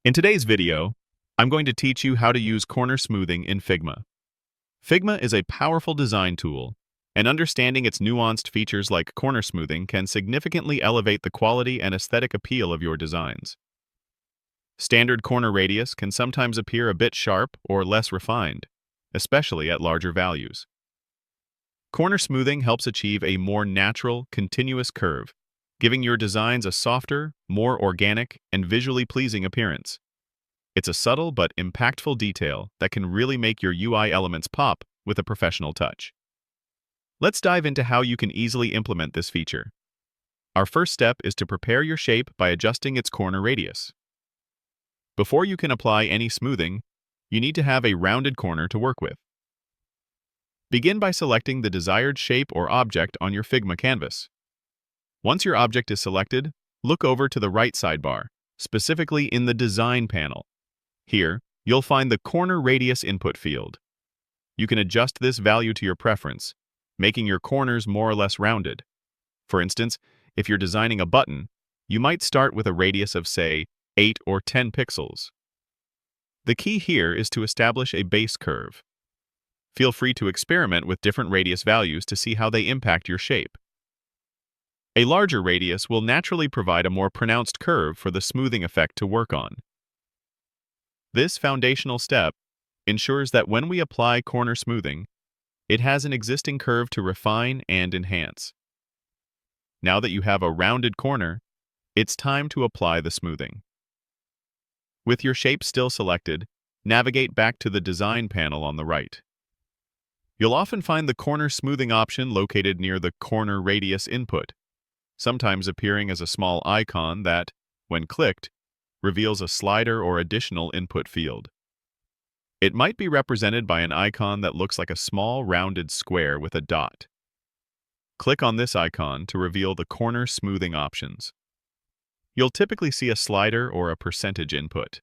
In today's video, I'm going to teach you how to use corner smoothing in Figma. Figma is a powerful design tool, and understanding its nuanced features like corner smoothing can significantly elevate the quality and aesthetic appeal of your designs. Standard corner radius can sometimes appear a bit sharp or less refined, especially at larger values. Corner smoothing helps achieve a more natural, continuous curve, giving your designs a softer, more organic, and visually pleasing appearance. It's a subtle but impactful detail that can really make your UI elements pop with a professional touch. Let's dive into how you can easily implement this feature. Our first step is to prepare your shape by adjusting its corner radius. Before you can apply any smoothing, you need to have a rounded corner to work with. Begin by selecting the desired shape or object on your Figma canvas. Once your object is selected, look over to the right sidebar, specifically in the Design panel. Here, you'll find the Corner Radius input field. You can adjust this value to your preference, making your corners more or less rounded. For instance, if you're designing a button, you might start with a radius of, say, 8 or 10 pixels. The key here is to establish a base curve. Feel free to experiment with different radius values to see how they impact your shape. A larger radius will naturally provide a more pronounced curve for the smoothing effect to work on. This foundational step ensures that when we apply corner smoothing, it has an existing curve to refine and enhance. Now that you have a rounded corner, it's time to apply the smoothing. With your shape still selected, navigate back to the Design panel on the right. You'll often find the corner smoothing option located near the corner radius input, sometimes appearing as a small icon that, when clicked, reveals a slider or additional input field. It might be represented by an icon that looks like a small rounded square with a dot. Click on this icon to reveal the corner smoothing options. You'll typically see a slider or a percentage input.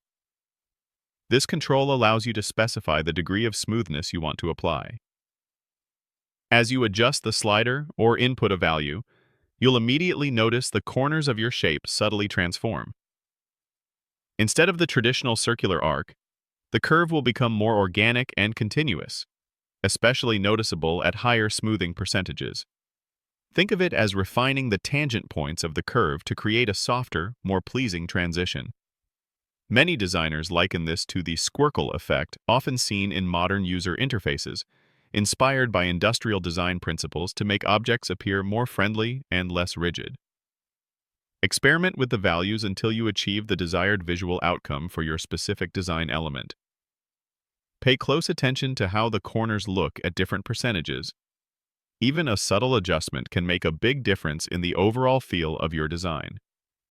This control allows you to specify the degree of smoothness you want to apply. As you adjust the slider or input a value, you'll immediately notice the corners of your shape subtly transform. Instead of the traditional circular arc, the curve will become more organic and continuous, especially noticeable at higher smoothing percentages. Think of it as refining the tangent points of the curve to create a softer, more pleasing transition. Many designers liken this to the Squirkle effect often seen in modern user interfaces, inspired by industrial design principles to make objects appear more friendly and less rigid. Experiment with the values until you achieve the desired visual outcome for your specific design element. Pay close attention to how the corners look at different percentages. Even a subtle adjustment can make a big difference in the overall feel of your design.